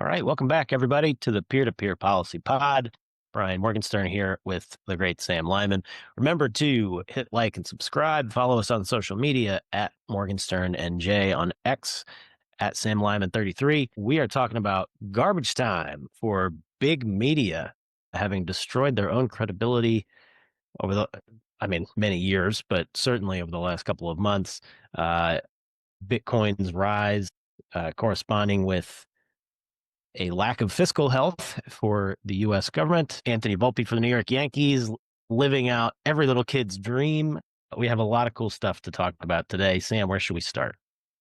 All right, welcome back, everybody, to the Peer-to-Peer Policy Pod. Brian Morgenstern here with the great Sam Lyman. Remember to hit like and subscribe. Follow us on social media at MorgensternNJ on X, at Sam Lyman33. We are talking about garbage time for big media having destroyed their own credibility over many years, but certainly over the last couple of months. Bitcoin's rise corresponding with a lack of fiscal health for the U.S. government. Anthony Volpe for the New York Yankees, living out every little kid's dream. We have a lot of cool stuff to talk about today. Sam, where should we start?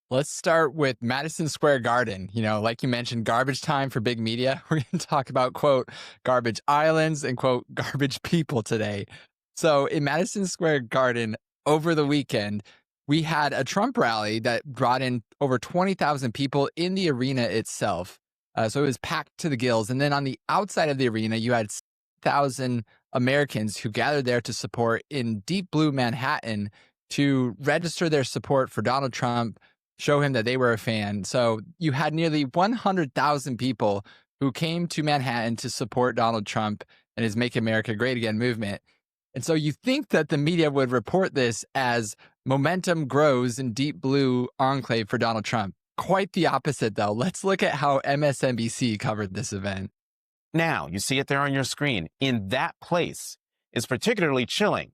Let's start with Madison Square Garden. Like you mentioned, garbage time for big media. We're going to talk about, quote, garbage islands and, quote, garbage people today. So in Madison Square Garden over the weekend, we had a Trump rally that brought in over 20,000 people in the arena itself. So it was packed to the gills. And then on the outside of the arena, you had 1,000 Americans who gathered there to support in deep blue Manhattan to register their support for Donald Trump, show him that they were a fan. So you had nearly 100,000 people who came to Manhattan to support Donald Trump and his Make America Great Again movement. And so you think that the media would report this as momentum grows in deep blue enclave for Donald Trump. Quite the opposite, though. Let's look at how MSNBC covered this event. Now, you see it there on your screen. In that place is particularly chilling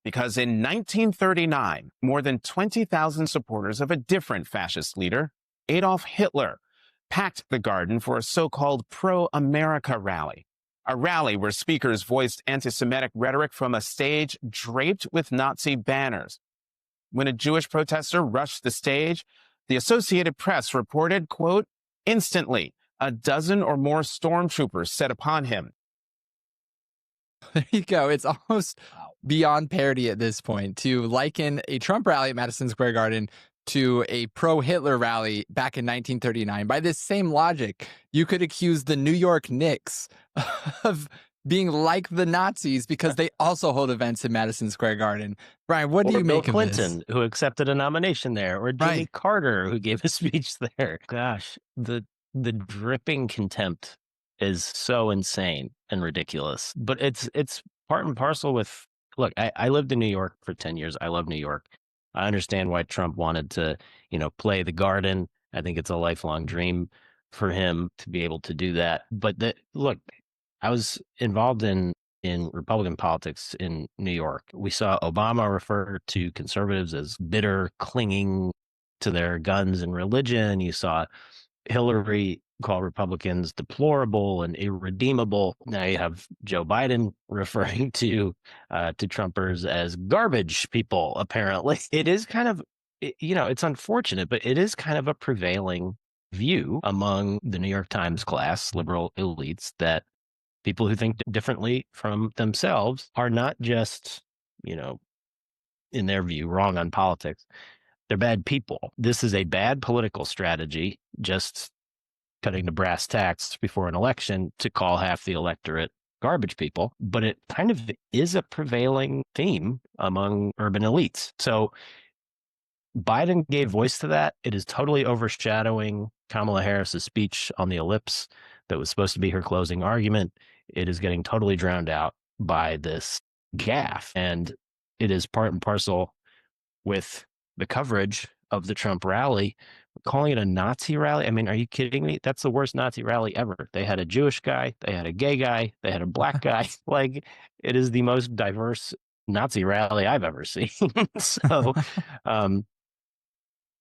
because in 1939, more than 20,000 supporters of a different fascist leader, Adolf Hitler, packed the garden for a so-called pro-America rally. A rally where speakers voiced anti-Semitic rhetoric from a stage draped with Nazi banners. When a Jewish protester rushed the stage, the Associated Press reported, quote, instantly, a dozen or more stormtroopers set upon him. There you go. It's almost beyond parody at this point to liken a Trump rally at Madison Square Garden to a pro-Hitler rally back in 1939. By this same logic, you could accuse the New York Knicks of being like the Nazis because they also hold events in Madison Square Garden. Brian, what do you make Bill of this? Clinton, who accepted a nomination there, or Jimmy Carter, who gave a speech there. Gosh, the dripping contempt is so insane and ridiculous. But it's part and parcel with, look, I lived in New York for 10 years. I love New York. I understand why Trump wanted to, play the Garden. I think it's a lifelong dream for him to be able to do that. But look, I was involved in Republican politics in New York. We saw Obama refer to conservatives as bitter, clinging to their guns and religion. You saw Hillary call Republicans deplorable and irredeemable. Now you have Joe Biden referring to Trumpers as garbage people, apparently. It is kind of, it's unfortunate, but it is kind of a prevailing view among the New York Times class, liberal elites, that people who think differently from themselves are not just, in their view, wrong on politics. They're bad people. This is a bad political strategy, just cutting to brass tacks before an election, to call half the electorate garbage people. But it kind of is a prevailing theme among urban elites. So Biden gave voice to that. It is totally overshadowing Kamala Harris's speech on the ellipse that was supposed to be her closing argument. It is getting totally drowned out by this gaffe. And it is part and parcel with the coverage of the Trump rally, calling it a Nazi rally. I mean, are you kidding me? That's the worst Nazi rally ever. They had a Jewish guy, they had a gay guy, they had a black guy. Like, it is the most diverse Nazi rally I've ever seen. So,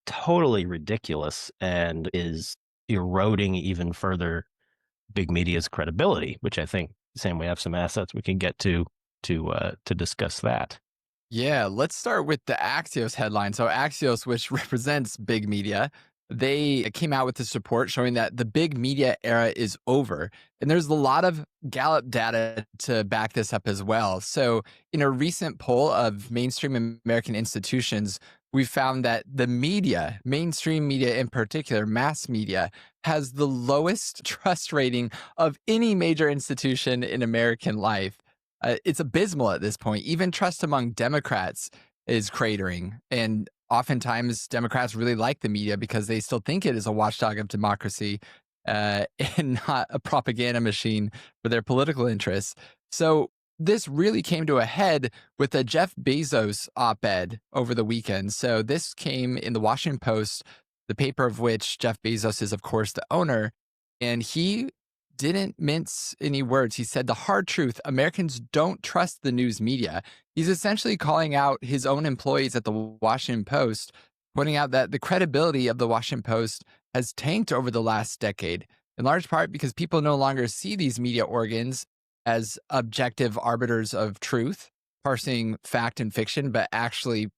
totally ridiculous, and is eroding even further big media's credibility, which I think, Sam, we have some assets we can get to discuss that. Yeah, let's start with the Axios headline. So Axios, which represents big media, they came out with this report showing that the big media era is over. And there's a lot of Gallup data to back this up as well. So in a recent poll of mainstream American institutions, we found that the media, mainstream media in particular, mass media, has the lowest trust rating of any major institution in American life. It's abysmal at this point. Even trust among Democrats is cratering. And oftentimes Democrats really like the media because they still think it is a watchdog of democracy. and not a propaganda machine for their political interests. So this really came to a head with a Jeff Bezos op-ed over the weekend. So this came in the Washington Post, the paper of which Jeff Bezos is, of course, the owner. And he didn't mince any words. He said the hard truth: Americans don't trust the news media. He's essentially calling out his own employees at the Washington Post, pointing out that the credibility of the Washington Post has tanked over the last decade, in large part because people no longer see these media organs as objective arbiters of truth, parsing fact and fiction, but actually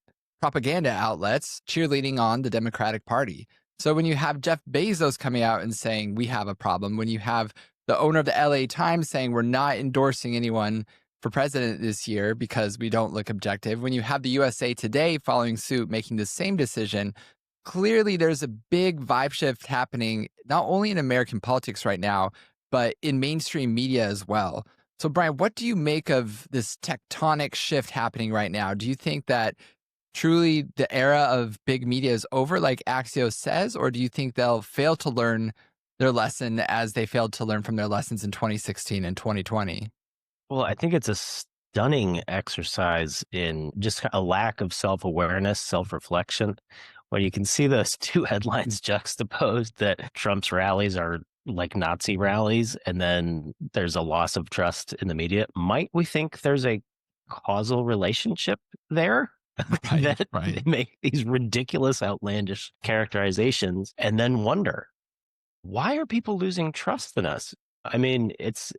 propaganda outlets cheerleading on the Democratic Party. So when you have Jeff Bezos coming out and saying we have a problem, when you have the owner of the LA Times saying we're not endorsing anyone for president this year because we don't look objective, when you have the USA Today following suit, making the same decision, clearly there's a big vibe shift happening, not only in American politics right now, but in mainstream media as well. So, Brian, what do you make of this tectonic shift happening right now? Do you think that truly the era of big media is over, like Axios says, or do you think they'll fail to learn their lesson as they failed to learn from their lessons in 2016 and 2020? Well, I think it's a stunning exercise in just a lack of self-awareness, self-reflection. When you can see those two headlines juxtaposed, that Trump's rallies are like Nazi rallies, and then there's a loss of trust in the media. Might we think there's a causal relationship there? That they make these ridiculous, outlandish characterizations and then wonder, why are people losing trust in us? I mean, it's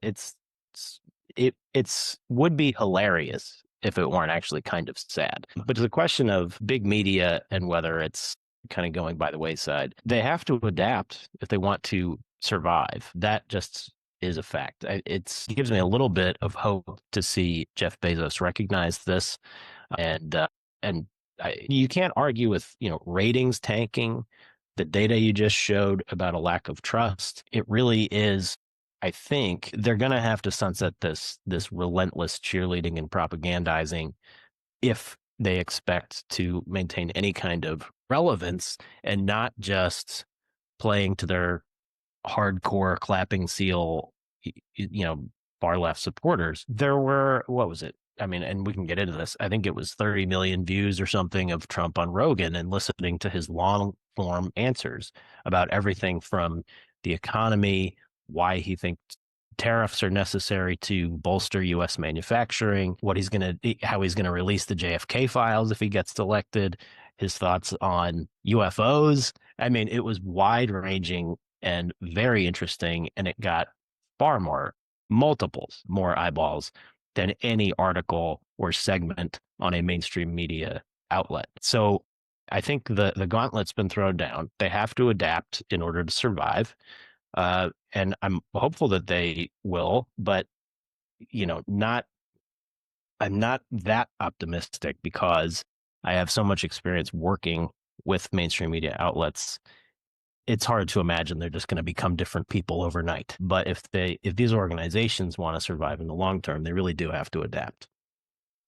would be hilarious if it weren't actually kind of sad. But to the question of big media and whether it's kind of going by the wayside, they have to adapt if they want to survive. That just is a fact. It gives me a little bit of hope to see Jeff Bezos recognize this, and you can't argue with ratings tanking, the data you just showed about a lack of trust. It really is. I think they're going to have to sunset this relentless cheerleading and propagandizing if they expect to maintain any kind of relevance and not just playing to their hardcore clapping seal, far left supporters. There were, what was it? I mean, and we can get into this. I think it was 30 million views or something of Trump on Rogan and listening to his long form answers about everything from the economy, why he thinks tariffs are necessary to bolster U.S. manufacturing, how he's going to release the JFK files if he gets elected, his thoughts on UFOs. I mean, it was wide ranging and very interesting, and it got multiples more eyeballs than any article or segment on a mainstream media outlet. So I think the gauntlet's been thrown down. They have to adapt in order to survive. And I'm hopeful that they will, but I'm not that optimistic because I have so much experience working with mainstream media outlets. It's hard to imagine they're just going to become different people overnight. But if these organizations want to survive in the long term, they really do have to adapt.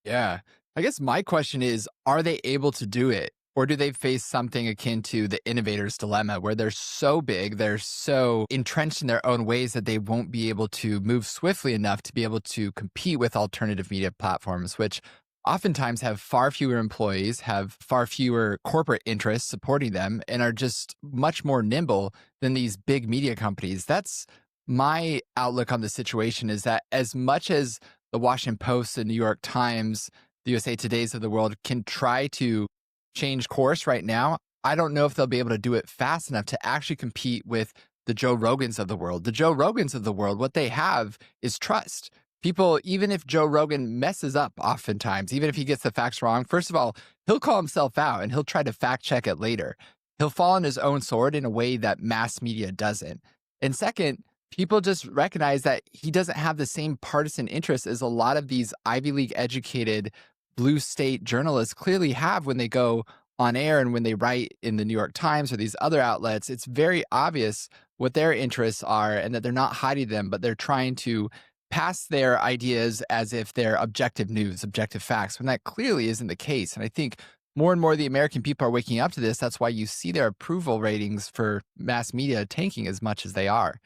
Yeah. I guess my question is, are they able to do it? Or do they face something akin to the innovator's dilemma, where they're so big, they're so entrenched in their own ways that they won't be able to move swiftly enough to be able to compete with alternative media platforms, which oftentimes have far fewer employees, have far fewer corporate interests supporting them, and are just much more nimble than these big media companies. That's my outlook on the situation, is that as much as the Washington Post, the New York Times, the USA Todays of the world can try to change course right now, I don't know if they'll be able to do it fast enough to actually compete with the Joe Rogans of the world. The Joe Rogans of the world, what they have is trust. People, even if Joe Rogan messes up oftentimes, even if he gets the facts wrong, first of all, he'll call himself out and he'll try to fact check it later. He'll fall on his own sword in a way that mass media doesn't. And second, people just recognize that he doesn't have the same partisan interests as a lot of these Ivy League educated blue state journalists clearly have when they go on air and when they write in the New York Times or these other outlets. It's very obvious what their interests are and that they're not hiding them, but they're trying to pass their ideas as if they're objective news, objective facts, when that clearly isn't the case. And I think more and more the American people are waking up to this. That's why you see their approval ratings for mass media tanking as much as they are.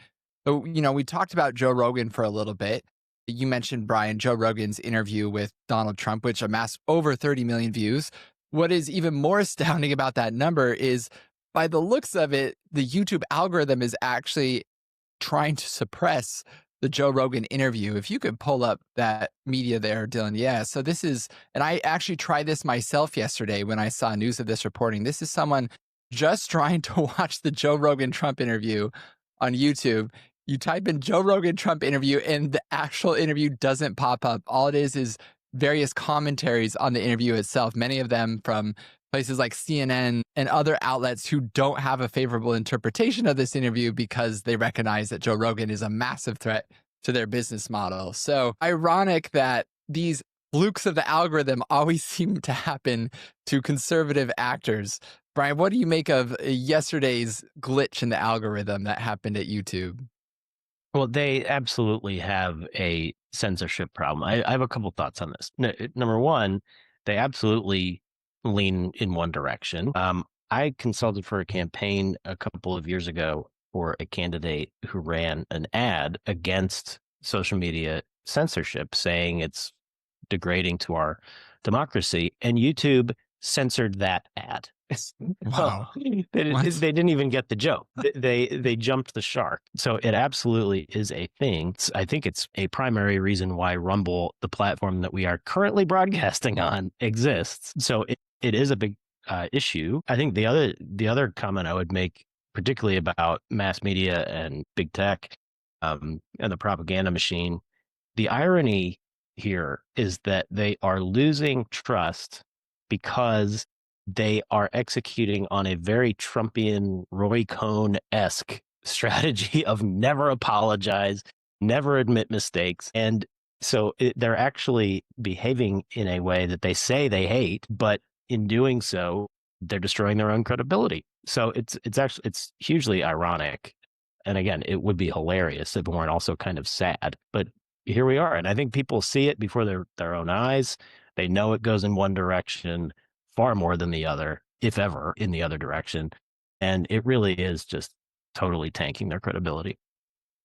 So, we talked about Joe Rogan for a little bit. You mentioned, Brian, Joe Rogan's interview with Donald Trump, which amassed over 30 million views. What is even more astounding about that number is, by the looks of it, the YouTube algorithm is actually trying to suppress the Joe Rogan interview. If you could pull up that media there, Dylan. Yeah. So this is, and I actually tried this myself yesterday when I saw news of this reporting. This is someone just trying to watch the Joe Rogan Trump interview on YouTube. You type in Joe Rogan Trump interview and the actual interview doesn't pop up. All it is various commentaries on the interview itself, many of them from places like CNN and other outlets who don't have a favorable interpretation of this interview because they recognize that Joe Rogan is a massive threat to their business model. So ironic that these flukes of the algorithm always seem to happen to conservative actors. Brian, what do you make of yesterday's glitch in the algorithm that happened at YouTube? Well, they absolutely have a censorship problem. I have a couple thoughts on this. Number one, they absolutely lean in one direction. I consulted for a campaign a couple of years ago for a candidate who ran an ad against social media censorship, saying it's degrading to our democracy, and YouTube censored that ad. Wow. They didn't even get the joke. They jumped the shark. So it absolutely is a thing. I think it's a primary reason why Rumble, the platform that we are currently broadcasting on, exists. So it is a big issue. I think the other comment I would make, particularly about mass media and big tech and the propaganda machine, the irony here is that they are losing trust because they are executing on a very Trumpian, Roy Cohn-esque strategy of never apologize, never admit mistakes. And so they're actually behaving in a way that they say they hate, but in doing so, they're destroying their own credibility. So it's hugely ironic. And again, it would be hilarious if it weren't also kind of sad. But here we are. And I think people see it before their own eyes. They know it goes in one direction far more than the other, if ever, in the other direction. And it really is just totally tanking their credibility.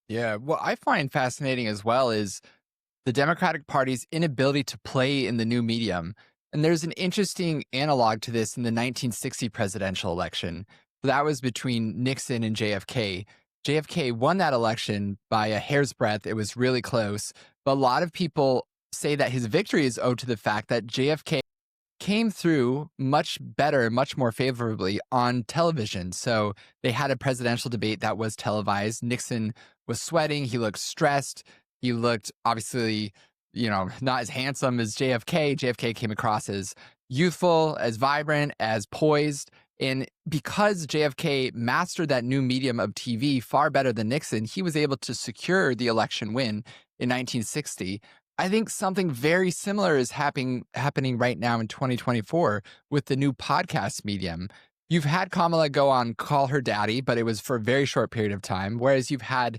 Yeah. What I find fascinating as well is the Democratic Party's inability to play in the new medium. And there's an interesting analog to this in the 1960 presidential election. That was between Nixon and JFK. JFK won that election by a hair's breadth. It was really close. But a lot of people say that his victory is owed to the fact that JFK came through much better, much more favorably on television. So they had a presidential debate that was televised. Nixon was sweating. He looked stressed. He looked obviously, not as handsome as JFK. JFK came across as youthful, as vibrant, as poised. And because JFK mastered that new medium of TV far better than Nixon, he was able to secure the election win in 1960. I think something very similar is happening right now in 2024 with the new podcast medium. You've had Kamala go on Call Her Daddy, but it was for a very short period of time, whereas you've had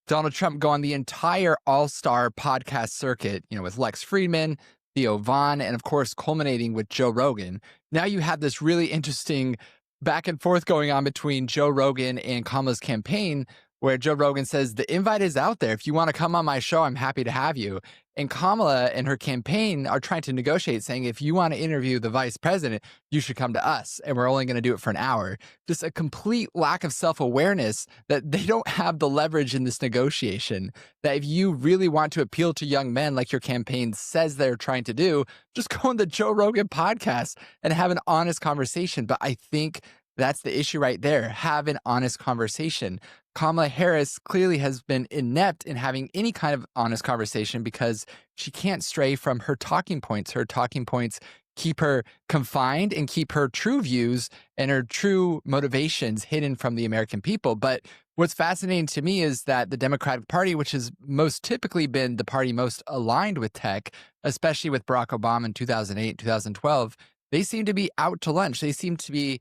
Donald Trump go on the entire all-star podcast circuit, with Lex Fridman, Theo Vaughn, and of course, culminating with Joe Rogan. Now you have this really interesting back and forth going on between Joe Rogan and Kamala's campaign, where Joe Rogan says, the invite is out there. If you want to come on my show, I'm happy to have you. And Kamala and her campaign are trying to negotiate, saying, if you want to interview the vice president, you should come to us. And we're only going to do it for an hour. Just a complete lack of self-awareness that they don't have the leverage in this negotiation. That if you really want to appeal to young men like your campaign says they're trying to do, just go on the Joe Rogan podcast and have an honest conversation. But I think that's the issue right there. Have an honest conversation. Kamala Harris clearly has been inept in having any kind of honest conversation because she can't stray from her talking points. Her talking points keep her confined and keep her true views and her true motivations hidden from the American people. But what's fascinating to me is that the Democratic Party, which has most typically been the party most aligned with tech, especially with Barack Obama in 2008, 2012, they seem to be out to lunch. They seem to be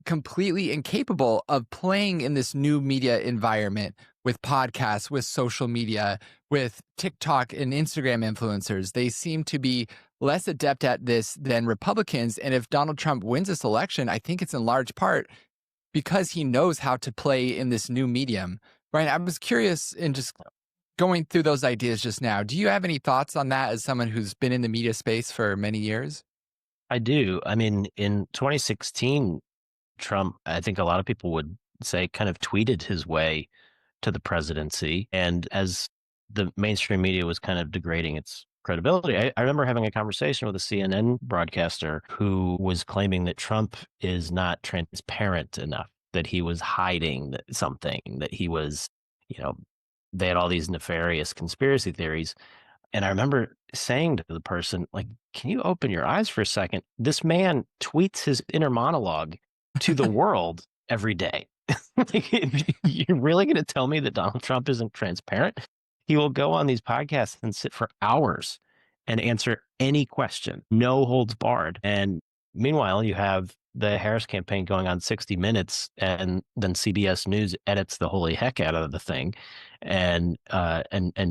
completely incapable of playing in this new media environment with podcasts, with social media, with TikTok and Instagram influencers. They seem to be less adept at this than Republicans. And if Donald Trump wins this election, I think it's in large part because he knows how to play in this new medium. Brian, I was curious in just going through those ideas just now. Do you have any thoughts on that as someone who's been in the media space for many years? I do. I mean, in 2016, Trump, I think a lot of people would say, kind of tweeted his way to the presidency. And as the mainstream media was kind of degrading its credibility, I remember having a conversation with a CNN broadcaster who was claiming that Trump is not transparent enough, that he was hiding something, that he was, you know, they had all these nefarious conspiracy theories. And I remember saying to the person, like, can you open your eyes for a second? This man tweets his inner monologue to the world every day. Like, you're really going to tell me that Donald Trump isn't transparent? He will go on these podcasts and sit for hours and answer any question, no holds barred. And meanwhile, you have the Harris campaign going on 60 Minutes, and then CBS News edits the holy heck out of the thing, and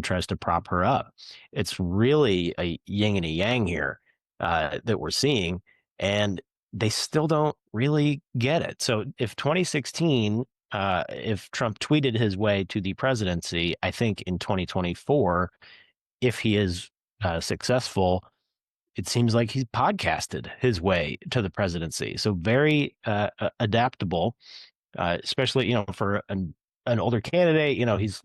tries to prop her up. It's really a yin and a yang here that we're seeing, and they still don't really get it. So if 2016, if Trump tweeted his way to the presidency, I think in 2024, if he is successful, it seems like he's podcasted his way to the presidency. So very adaptable, especially, for an older candidate. He's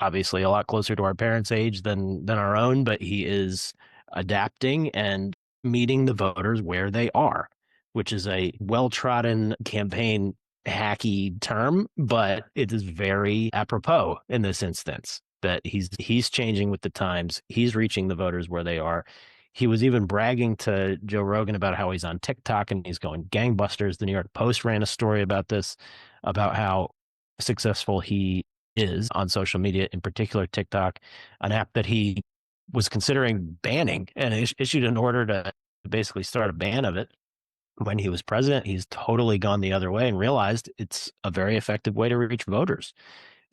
obviously a lot closer to our parents' age than our own, but he is adapting and meeting the voters where they are, which is a well-trodden campaign hacky term, but it is very apropos in this instance that he's changing with the times. He's reaching the voters where they are. He was even bragging to Joe Rogan about how he's on TikTok and he's going gangbusters. The New York Post ran a story about this, about how successful he is on social media, in particular TikTok, an app that he was considering banning and issued an order to basically start a ban of it. When he was president, he's totally gone the other way and realized it's a very effective way to reach voters.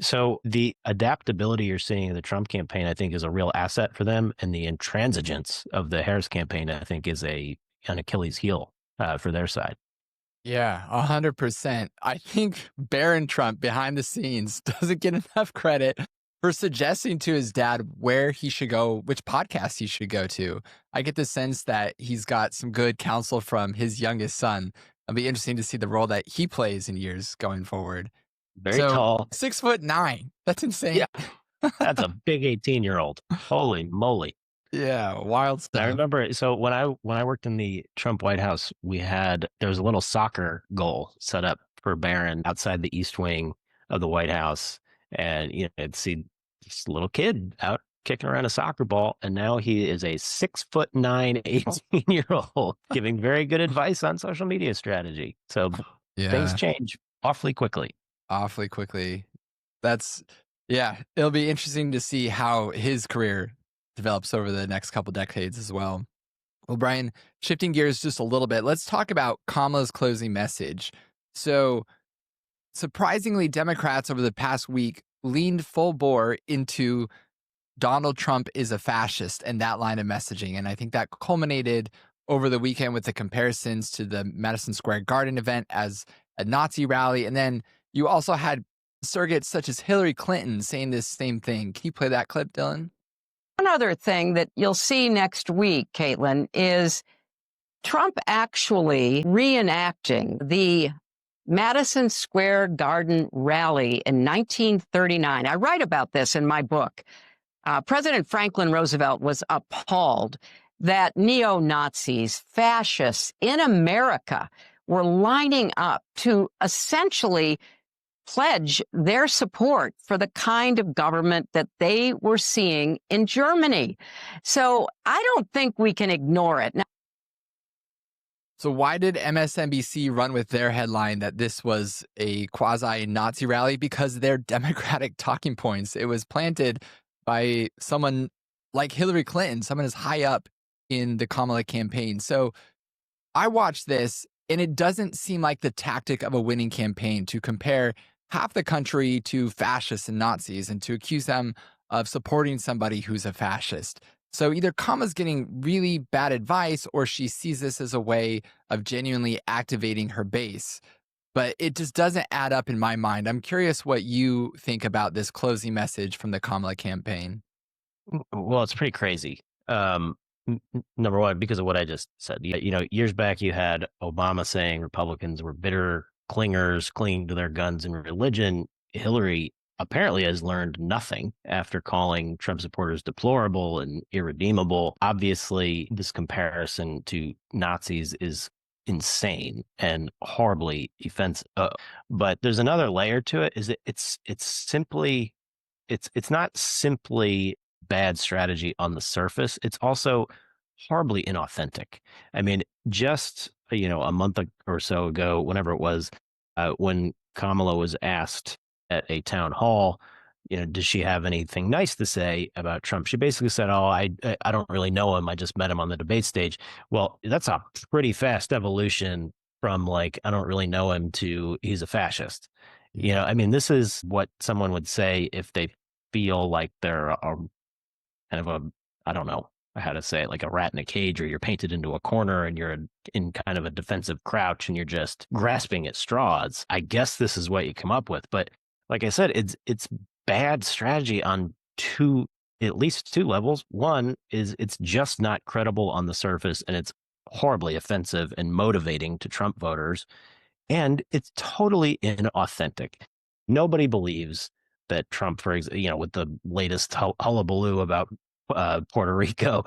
So the adaptability you're seeing in the Trump campaign, I think, is a real asset for them. And the intransigence of the Harris campaign, I think, is an Achilles heel for their side. Yeah, 100%. I think Barron Trump behind the scenes doesn't get enough credit for suggesting to his dad where he should go, which podcast he should go to. I get the sense that he's got some good counsel from his youngest son. It'll be interesting to see the role that he plays in years going forward. Very tall. 6'9". That's insane. Yeah. That's a big 18-year-old. Holy moly. Yeah, wild stuff. I remember, so when I worked in the Trump White House, there was a little soccer goal set up for Barron outside the East Wing of the White House. And you'd see this little kid out kicking around a soccer ball, and now he is a 6'9", 18-year-old giving very good advice on social media strategy. So things change awfully quickly. It'll be interesting to see how his career develops over the next couple decades as well. Well, Brian, shifting gears just a little bit, let's talk about Kamala's closing message. So surprisingly, Democrats over the past week leaned full bore into Donald Trump is a fascist and that line of messaging. And I think that culminated over the weekend with the comparisons to the Madison Square Garden event as a Nazi rally. And then you also had surrogates such as Hillary Clinton saying this same thing. Can you play that clip, Dylan? One other thing that you'll see next week, Caitlin, is Trump actually reenacting the Madison Square Garden rally in 1939. I write about this in my book. President Franklin Roosevelt was appalled that neo-Nazis, fascists in America were lining up to essentially pledge their support for the kind of government that they were seeing in Germany. So I don't think we can ignore it. Now, so why did MSNBC run with their headline that this was a quasi-Nazi rally? Because they're Democratic talking points. It was planted by someone like Hillary Clinton, someone as high up in the Kamala campaign. So I watched this, and it doesn't seem like the tactic of a winning campaign to compare half the country to fascists and Nazis and to accuse them of supporting somebody who's a fascist. So either Kamala's getting really bad advice or she sees this as a way of genuinely activating her base. But it just doesn't add up in my mind. I'm curious what you think about this closing message from the Kamala campaign. Well, it's pretty crazy. Number one, because of what I just said. Years back, you had Obama saying Republicans were bitter clingers, clinging to their guns and religion. Hillary apparently has learned nothing after calling Trump supporters deplorable and irredeemable. Obviously, this comparison to Nazis is insane and horribly offensive. But there's another layer to it. Is that it's not simply bad strategy on the surface. It's also horribly inauthentic. I mean, just a month or so ago, whenever it was, when Kamala was asked at a town hall, does she have anything nice to say about Trump? She basically said, "Oh, I don't really know him. I just met him on the debate stage." Well, that's a pretty fast evolution from like I don't really know him to he's a fascist. I mean, this is what someone would say if they feel like they're a kind of I don't know how to say it, like a rat in a cage, or you're painted into a corner and you're in kind of a defensive crouch and you're just grasping at straws. I guess this is what you come up with. But like I said, it's bad strategy on at least two levels. One is it's just not credible on the surface, and it's horribly offensive and motivating to Trump voters. And it's totally inauthentic. Nobody believes that Trump, for example, with the latest hullabaloo about Puerto Rico,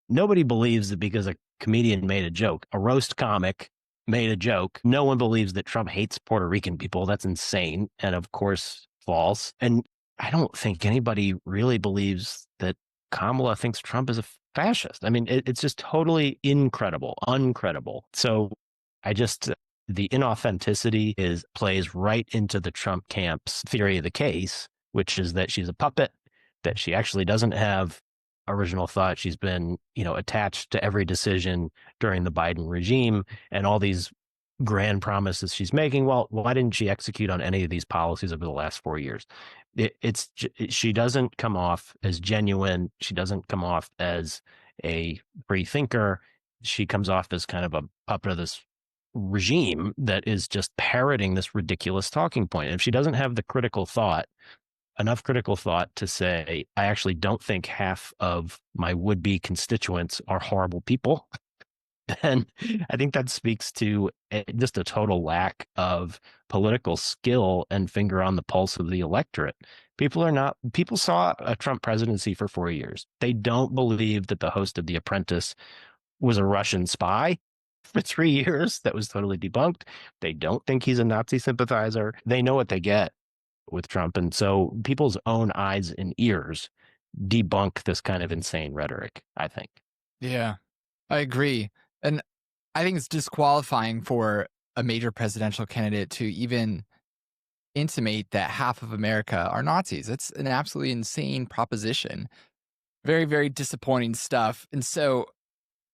nobody believes that because a comedian made a joke, a roast comic made a joke, no one believes that Trump hates Puerto Rican people. That's insane. And of course, false. And I don't think anybody really believes that Kamala thinks Trump is a fascist. I mean, it's just totally uncredible. So the inauthenticity plays right into the Trump camp's theory of the case, which is that she's a puppet, that she actually doesn't have original thought. She's been, attached to every decision during the Biden regime and all these grand promises she's making. Well, why didn't she execute on any of these policies over the last 4 years? She doesn't come off as genuine. She doesn't come off as a free thinker. She comes off as kind of a puppet of this regime that is just parroting this ridiculous talking point. And if she doesn't have enough critical thought to say, I actually don't think half of my would-be constituents are horrible people, then I think that speaks to just a total lack of political skill and finger on the pulse of the electorate. People saw a Trump presidency for 4 years. They don't believe that the host of The Apprentice was a Russian spy for 3 years. That was totally debunked. They don't think he's a Nazi sympathizer. They know what they get with Trump. And so people's own eyes and ears debunk this kind of insane rhetoric, I think. Yeah, I agree. And I think it's disqualifying for a major presidential candidate to even intimate that half of America are Nazis. It's an absolutely insane proposition. Very, very disappointing stuff. And so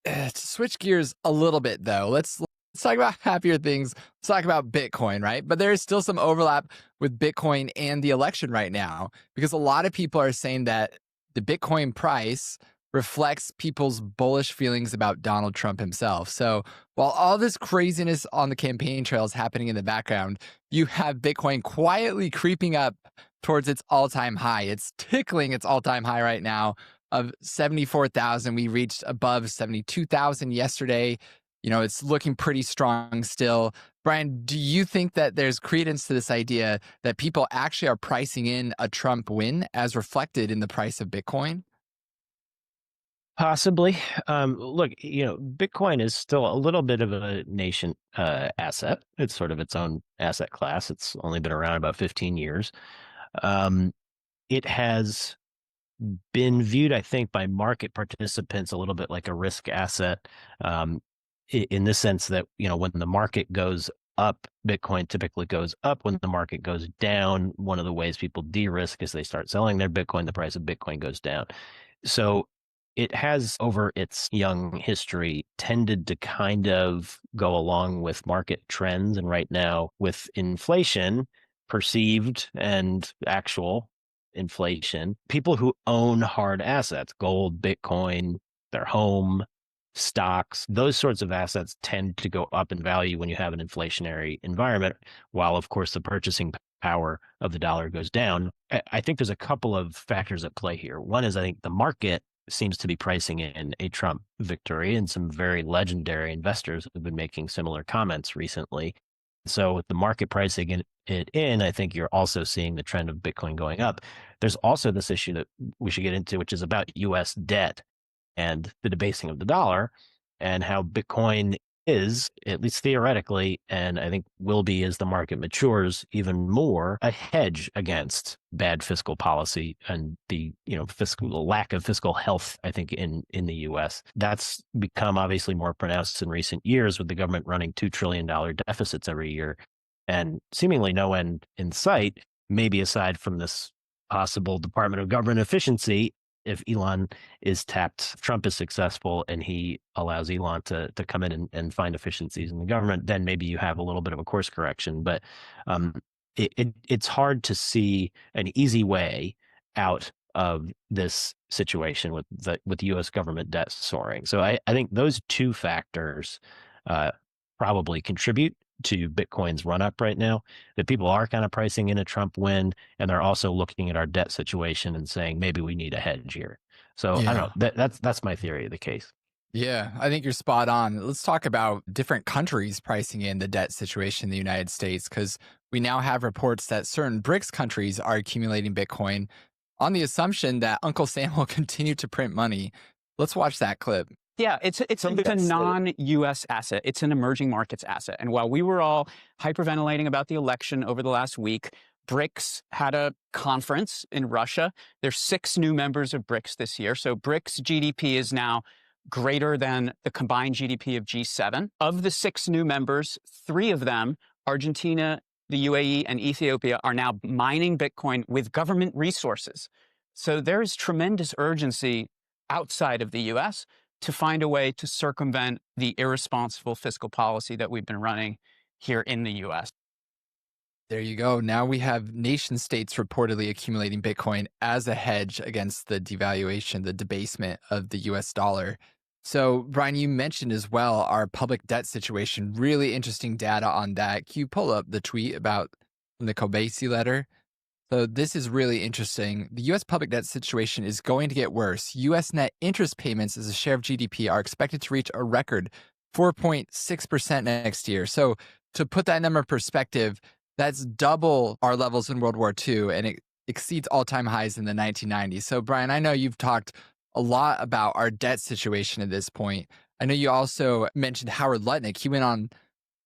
to switch gears a little bit, though, let's talk about happier things. Let's talk about Bitcoin, right? But there is still some overlap with Bitcoin and the election right now, because a lot of people are saying that the Bitcoin price reflects people's bullish feelings about Donald Trump himself. So while all this craziness on the campaign trail is happening in the background, you have Bitcoin quietly creeping up towards its all-time high. It's tickling its all-time high right now of 74,000. We reached above 72,000 yesterday. It's looking pretty strong still. Brian, do you think that there's credence to this idea that people actually are pricing in a Trump win as reflected in the price of Bitcoin? Possibly. Look, Bitcoin is still a little bit of a nation asset. It's sort of its own asset class. It's only been around about 15 years. It has been viewed, I think, by market participants a little bit like a risk asset, in the sense that, when the market goes up, Bitcoin typically goes up. When the market goes down, one of the ways people de-risk is they start selling their Bitcoin, the price of Bitcoin goes down. So it has, over its young history, tended to kind of go along with market trends. And right now, with inflation, perceived and actual, inflation. People who own hard assets, gold, Bitcoin, their home, stocks, those sorts of assets tend to go up in value when you have an inflationary environment, while of course the purchasing power of the dollar goes down. I think there's a couple of factors at play here. One is I think the market seems to be pricing in a Trump victory, and some very legendary investors have been making similar comments recently. So with the market pricing it in, I think you're also seeing the trend of Bitcoin going up. There's also this issue that we should get into, which is about US debt and the debasing of the dollar, and how Bitcoin is, at least theoretically, and I think will be as the market matures even more, a hedge against bad fiscal policy and the fiscal lack of fiscal health, I think, in the US. That's become obviously more pronounced in recent years, with the government running $2 trillion deficits every year and seemingly no end in sight, maybe aside from this possible Department of Government Efficiency. If Elon is tapped, if Trump is successful and he allows Elon to come in and find efficiencies in the government, then maybe you have a little bit of a course correction. But it's hard to see an easy way out of this situation with the U.S. government debt soaring. So I think those two factors probably contribute to Bitcoin's run up right now, that people are kind of pricing in a Trump win, and they're also looking at our debt situation and saying maybe we need a hedge here. So I don't know. That's my theory of the case. Yeah, I think you're spot on. Let's talk about different countries pricing in the debt situation in the United States, because we now have reports that certain BRICS countries are accumulating Bitcoin on the assumption that Uncle Sam will continue to print money. Let's watch that clip. Yeah, it's a non-U.S. asset. It's an emerging markets asset. And while we were all hyperventilating about the election over the last week, BRICS had a conference in Russia. There's 6 new members of BRICS this year. So BRICS GDP is now greater than the combined GDP of G7. Of the 6 new members, 3 of them, Argentina, the UAE, and Ethiopia, are now mining Bitcoin with government resources. So there is tremendous urgency outside of the U.S. to find a way to circumvent the irresponsible fiscal policy that we've been running here in the U.S. There you go. Now we have nation states reportedly accumulating Bitcoin as a hedge against the devaluation, the debasement of the US dollar. So, Brian, you mentioned as well our public debt situation. Really interesting data on that. Can you pull up the tweet about the Kobasi letter? So this is really interesting. The U.S. public debt situation is going to get worse. U.S. net interest payments as a share of GDP are expected to reach a record 4.6% next year. So to put that number in perspective, that's double our levels in World War II, and it exceeds all-time highs in the 1990s. So Brian, I know you've talked a lot about our debt situation at this point. I know you also mentioned Howard Lutnick. He went on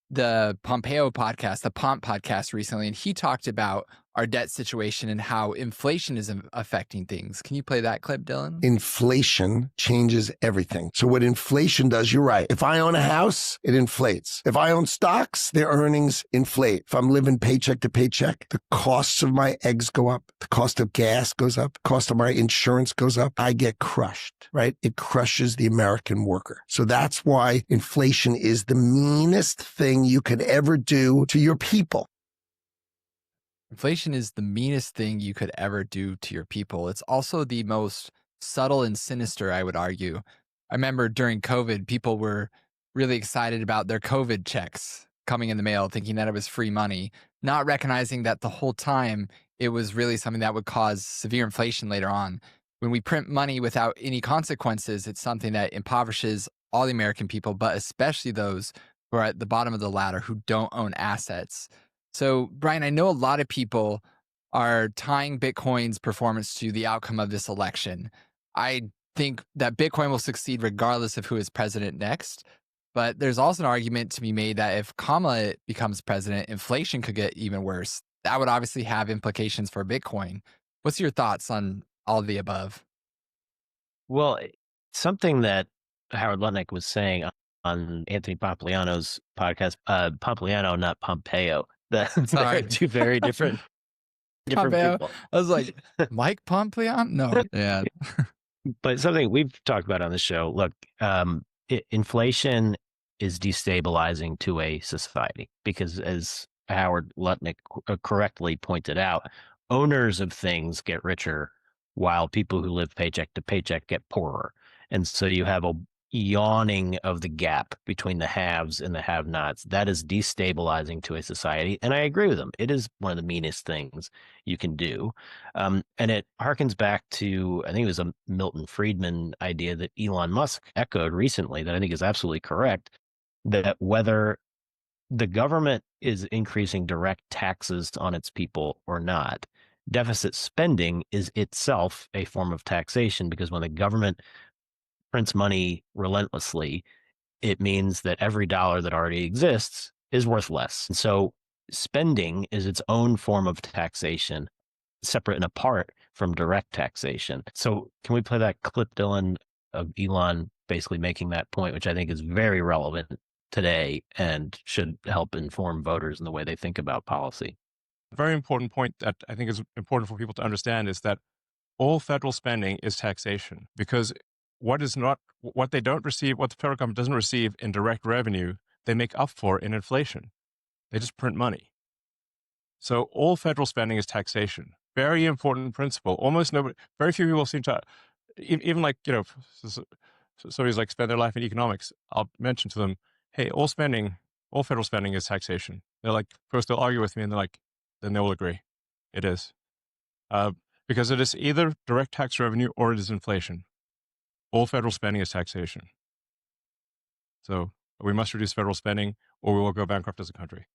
the Pompeo podcast, the Pomp podcast recently, and he talked about our debt situation and how inflation is affecting things. Can you play that clip, Dylan? Inflation changes everything. So what inflation does, you're right. If I own a house, it inflates. If I own stocks, their earnings inflate. If I'm living paycheck to paycheck, the costs of my eggs go up. The cost of gas goes up. The cost of my insurance goes up. I get crushed, right? It crushes the American worker. So that's why inflation is the meanest thing you could ever do to your people. Inflation is the meanest thing you could ever do to your people. It's also the most subtle and sinister, I would argue. I remember during COVID, people were really excited about their COVID checks coming in the mail, thinking that it was free money, not recognizing that the whole time it was really something that would cause severe inflation later on. When we print money without any consequences, it's something that impoverishes all the American people, but especially those who are at the bottom of the ladder who don't own assets. So, Brian, I know a lot of people are tying Bitcoin's performance to the outcome of this election. I think that Bitcoin will succeed regardless of who is president next. But there's also an argument to be made that if Kamala becomes president, inflation could get even worse. That would obviously have implications for Bitcoin. What's your thoughts on all of the above? Well, something that Howard Lutnick was saying on Anthony Pompliano's podcast, Pompliano, not Pompeo. They're two very different people. I was like, Mike Pompliano? No. Yeah. But something we've talked about on the show, look, inflation is destabilizing to a society because, as Howard Lutnick correctly pointed out, owners of things get richer while people who live paycheck to paycheck get poorer. And so you have a yawning of the gap between the haves and the have-nots. That is destabilizing to a society. And I agree with them. It is one of the meanest things you can do. And it harkens back to, I think it was a Milton Friedman idea that Elon Musk echoed recently that I think is absolutely correct, that whether the government is increasing direct taxes on its people or not, deficit spending is itself a form of taxation, because when the government prints money relentlessly, it means that every dollar that already exists is worth less. And so spending is its own form of taxation, separate and apart from direct taxation. So can we play that clip, Dylan, of Elon basically making that point, which I think is very relevant today and should help inform voters in the way they think about policy? A very important point that I think is important for people to understand is that all federal spending is taxation, because what they don't receive, what the federal government doesn't receive in direct revenue, they make up for in inflation. They just print money. So all federal spending is taxation. Very important principle. Almost nobody, very few people seem to, even like, somebody's like spend their life in economics. I'll mention to them, hey, all federal spending is taxation. They're like, first they'll argue with me and then they will agree. It is. Because it is either direct tax revenue or it is inflation. All federal spending is taxation. So we must reduce federal spending or we will go bankrupt as a country.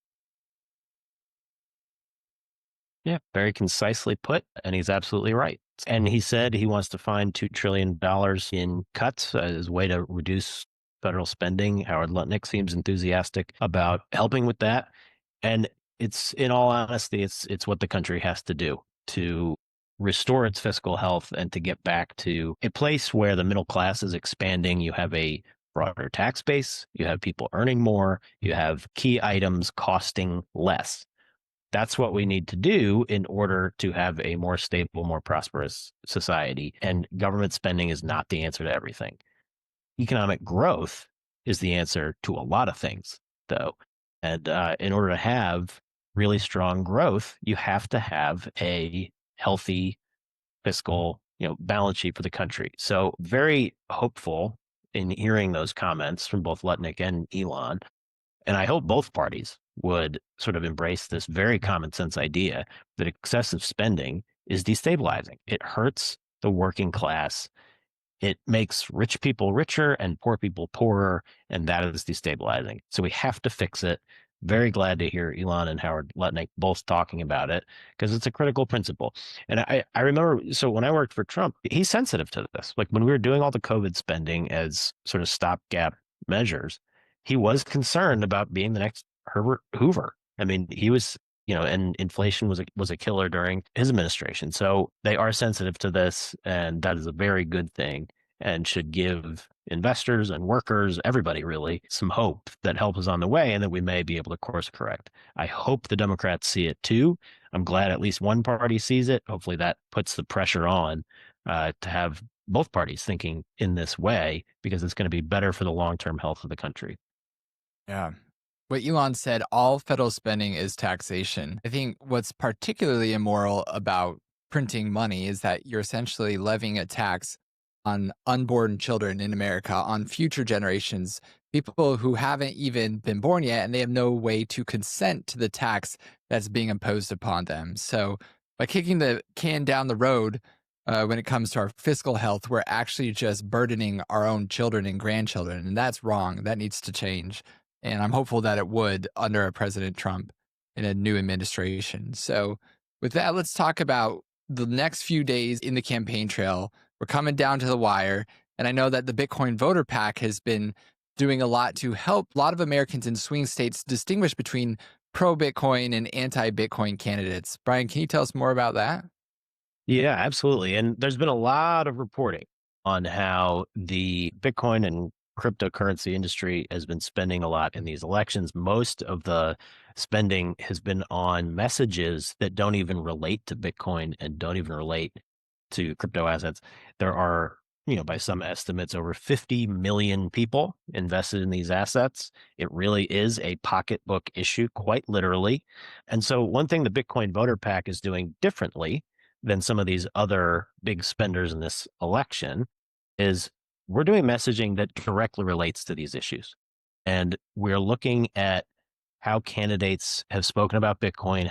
Yeah, very concisely put, and he's absolutely right. And he said he wants to find $2 trillion in cuts as a way to reduce federal spending. Howard Lutnick seems enthusiastic about helping with that. And it's, in all honesty, it's what the country has to do to restore its fiscal health and to get back to a place where the middle class is expanding. You have a broader tax base, you have people earning more, you have key items costing less. That's what we need to do in order to have a more stable, more prosperous society. And government spending is not the answer to everything. Economic growth is the answer to a lot of things, though. And in order to have really strong growth, you have to have a healthy fiscal, balance sheet for the country. So very hopeful in hearing those comments from both Lutnick and Elon. And I hope both parties would sort of embrace this very common sense idea that excessive spending is destabilizing. It hurts the working class. It makes rich people richer and poor people poorer, and that is destabilizing. So we have to fix it. Very glad to hear Elon and Howard Lutnick both talking about it, because it's a critical principle. And I remember, so when I worked for Trump, he's sensitive to this. Like when we were doing all the COVID spending as sort of stopgap measures, he was concerned about being the next Herbert Hoover. I mean, he was, and inflation was a killer during his administration. So they are sensitive to this, and that is a very good thing and should give investors and workers, everybody really, some hope that help is on the way and that we may be able to course correct. I hope the Democrats see it too. I'm glad at least one party sees it. Hopefully that puts the pressure on to have both parties thinking in this way, because it's going to be better for the long-term health of the country. Yeah. What Elon said, all federal spending is taxation. I think what's particularly immoral about printing money is that you're essentially levying a tax on unborn children in America, on future generations, people who haven't even been born yet, and they have no way to consent to the tax that's being imposed upon them. So by kicking the can down the road, when it comes to our fiscal health, we're actually just burdening our own children and grandchildren, and that's wrong. That needs to change. And I'm hopeful that it would under a President Trump in a new administration. So with that, let's talk about the next few days in the campaign trail. We're coming down to the wire. And I know that the Bitcoin Voter PAC has been doing a lot to help a lot of Americans in swing states distinguish between pro-Bitcoin and anti-Bitcoin candidates. Brian, can you tell us more about that? Yeah, absolutely. And there's been a lot of reporting on how the Bitcoin and cryptocurrency industry has been spending a lot in these elections. Most of the spending has been on messages that don't even relate to Bitcoin and don't even relate to crypto assets. There are by some estimates, over 50 million people invested in these assets. It really is a pocketbook issue, quite literally. And so one thing the Bitcoin Voter PAC is doing differently than some of these other big spenders in this election is we're doing messaging that directly relates to these issues. And we're looking at how candidates have spoken about Bitcoin,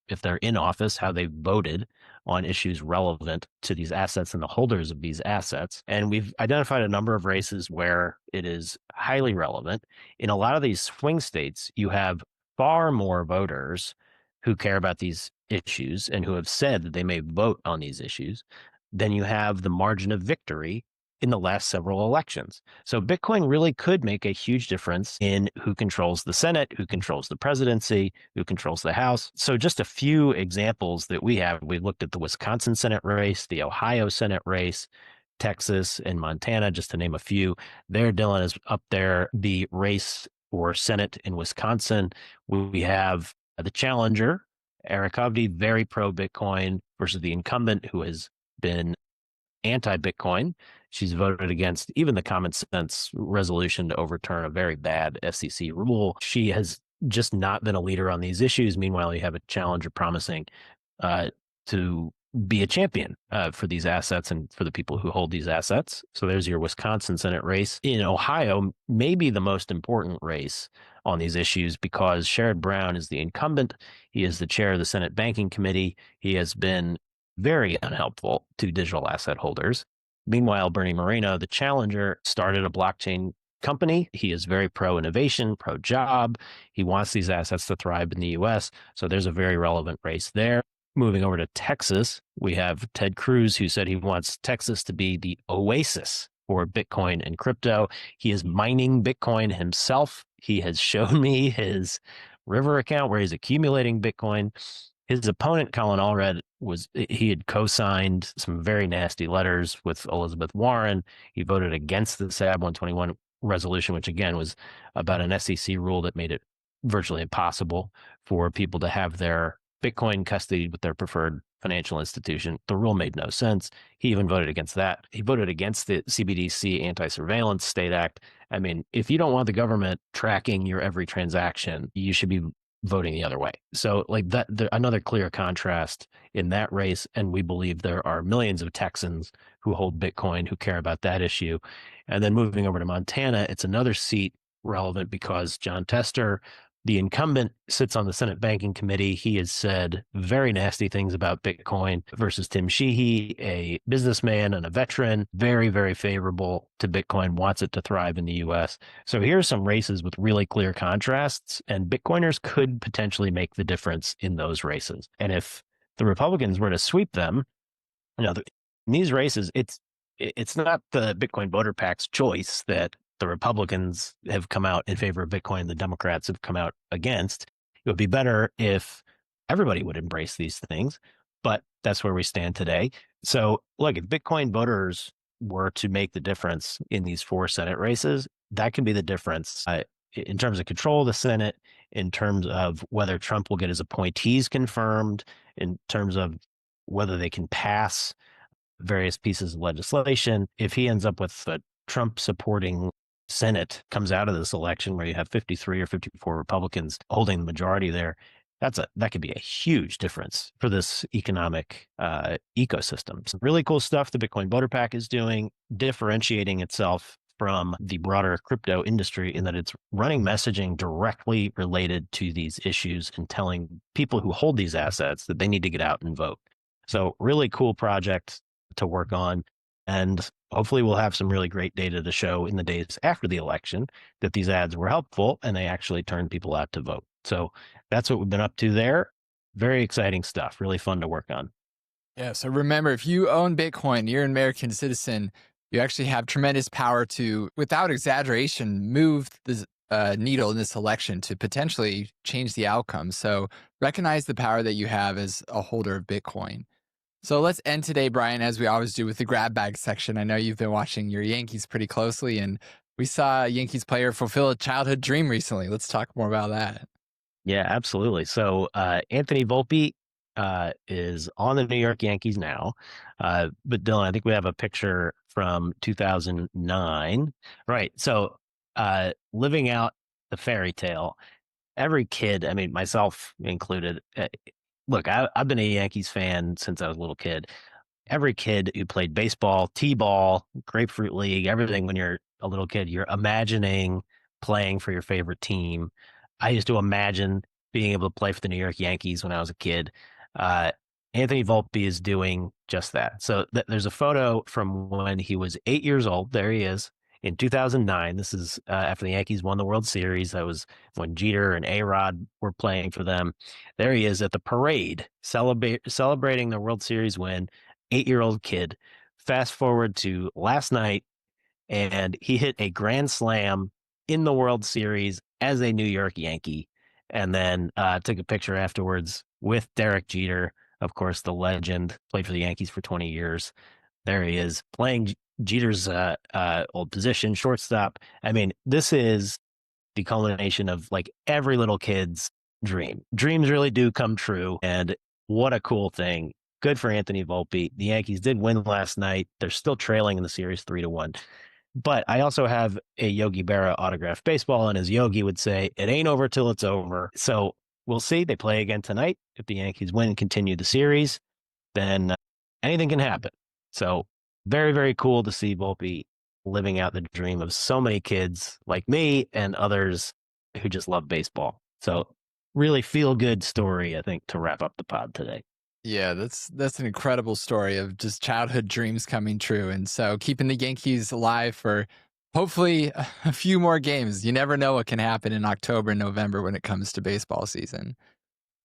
if they're in office, how they've voted on issues relevant to these assets and the holders of these assets. And we've identified a number of races where it is highly relevant. In a lot of these swing states, you have far more voters who care about these issues and who have said that they may vote on these issues than you have the margin of victory in the last several elections. So Bitcoin really could make a huge difference in who controls the Senate, who controls the presidency, who controls the House. So just a few examples that we have. We looked at the Wisconsin Senate race, the Ohio Senate race, Texas and Montana, just to name a few. There, Dylan, is up there. The race for Senate in Wisconsin, we have the challenger, Eric Hovde, very pro-Bitcoin, versus the incumbent who has been anti-Bitcoin. She's voted against even the common sense resolution to overturn a very bad SEC rule. She has just not been a leader on these issues. Meanwhile, you have a challenger promising to be a champion for these assets and for the people who hold these assets. So there's your Wisconsin Senate race. In Ohio, maybe the most important race on these issues because Sherrod Brown is the incumbent. He is the chair of the Senate Banking Committee. He has been very unhelpful to digital asset holders. Meanwhile, Bernie Moreno, the challenger, started a blockchain company. He is very pro-innovation, pro-job. He wants these assets to thrive in the U.S., so there's a very relevant race there. Moving over to Texas, we have Ted Cruz, who said he wants Texas to be the oasis for Bitcoin and crypto. He is mining Bitcoin himself. He has shown me his River account where he's accumulating Bitcoin. His opponent, Colin Allred, he had co-signed some very nasty letters with Elizabeth Warren. He voted against the SAB 121 resolution, which again was about an SEC rule that made it virtually impossible for people to have their Bitcoin custodied with their preferred financial institution. The rule made no sense. He even voted against that. He voted against the CBDC Anti-Surveillance State Act. I mean, if you don't want the government tracking your every transaction, you should be voting the other way. So like that, another clear contrast in that race. And we believe there are millions of Texans who hold Bitcoin, who care about that issue. And then moving over to Montana, it's another seat relevant because John Tester, the incumbent, sits on the Senate Banking Committee. He has said very nasty things about Bitcoin versus Tim Sheehy, a businessman and a veteran, very, very favorable to Bitcoin, wants it to thrive in the U.S. So here's some races with really clear contrasts, and Bitcoiners could potentially make the difference in those races. And if the Republicans were to sweep them, in these races, it's not the Bitcoin Voter PAC's choice that the Republicans have come out in favor of Bitcoin, the Democrats have come out against. It would be better if everybody would embrace these things, but that's where we stand today. So look, if Bitcoin voters were to make the difference in these 4 Senate races, that can be the difference in terms of control of the Senate, in terms of whether Trump will get his appointees confirmed, in terms of whether they can pass various pieces of legislation. If he ends up with a Trump supporting Senate comes out of this election where you have 53 or 54 Republicans holding the majority there, that could be a huge difference for this economic ecosystem. Some really cool stuff the Bitcoin Voter PAC is doing, differentiating itself from the broader crypto industry in that it's running messaging directly related to these issues and telling people who hold these assets that they need to get out and vote. So really cool project to work on. And hopefully we'll have some really great data to show in the days after the election that these ads were helpful and they actually turned people out to vote. So that's what we've been up to there. Very exciting stuff. Really fun to work on. Yeah. So remember, if you own Bitcoin, you're an American citizen, you actually have tremendous power to, without exaggeration, move the needle in this election to potentially change the outcome. So recognize the power that you have as a holder of Bitcoin. So let's end today, Brian, as we always do, with the grab bag section. I know you've been watching your Yankees pretty closely, and we saw a Yankees player fulfill a childhood dream recently. Let's talk more about that. Yeah, absolutely. So Anthony Volpe is on the New York Yankees now. But Dylan, I think we have a picture from 2009. Right. So living out the fairy tale, every kid, I mean, myself included, look, I've been a Yankees fan since I was a little kid. Every kid who played baseball, t-ball, grapefruit league, everything when you're a little kid, you're imagining playing for your favorite team. I used to imagine being able to play for the New York Yankees when I was a kid. Uh, Anthony Volpe is doing just that. So there's a photo from when he was 8 years old. There he is in 2009. This is after the Yankees won the World Series. That was when Jeter and A-Rod were playing for them. There he is at the parade celebrating the World Series win. 8-year-old kid. Fast forward to last night, and he hit a grand slam in the World Series as a New York Yankee, and then took a picture afterwards with Derek Jeter, of course, the legend, played for the Yankees for 20 years. There he is playing Jeter's old position, shortstop. I mean, this is the culmination of like every little kid's dream. Dreams really do come true, and what a cool thing. Good for Anthony Volpe. The Yankees did win last night. They're still trailing in the series 3-1. But I also have a Yogi Berra autographed baseball, and as Yogi would say, it ain't over till it's over. So we'll see. They play again tonight. If the Yankees win and continue the series, then anything can happen. So very, very cool to see Volpe living out the dream of so many kids like me and others who just love baseball. So really feel good story, I think, to wrap up the pod today. Yeah, that's an incredible story of just childhood dreams coming true. And so keeping the Yankees alive for hopefully a few more games. You never know what can happen in October and November when it comes to baseball season.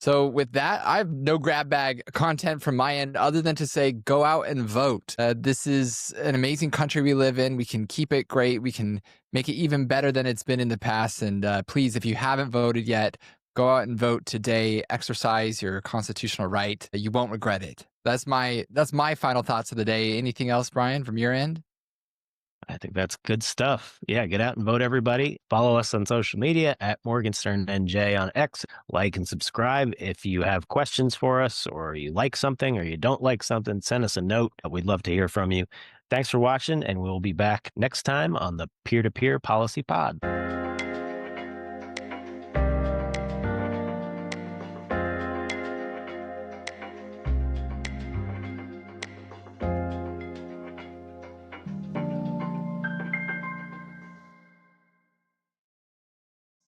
So with that, I have no grab bag content from my end other than to say, go out and vote. This is an amazing country we live in. We can keep it great. We can make it even better than it's been in the past. And please, if you haven't voted yet, go out and vote today. Exercise your constitutional right. You won't regret it. That's my final thoughts of the day. Anything else, Brian, from your end? I think that's good stuff. Yeah, get out and vote, everybody. Follow us on social media at MorgansternNJ on X. Like and subscribe. If you have questions for us, or you like something, or you don't like something, send us a note. We'd love to hear from you. Thanks for watching, and we'll be back next time on the Peer-to-Peer Policy Pod.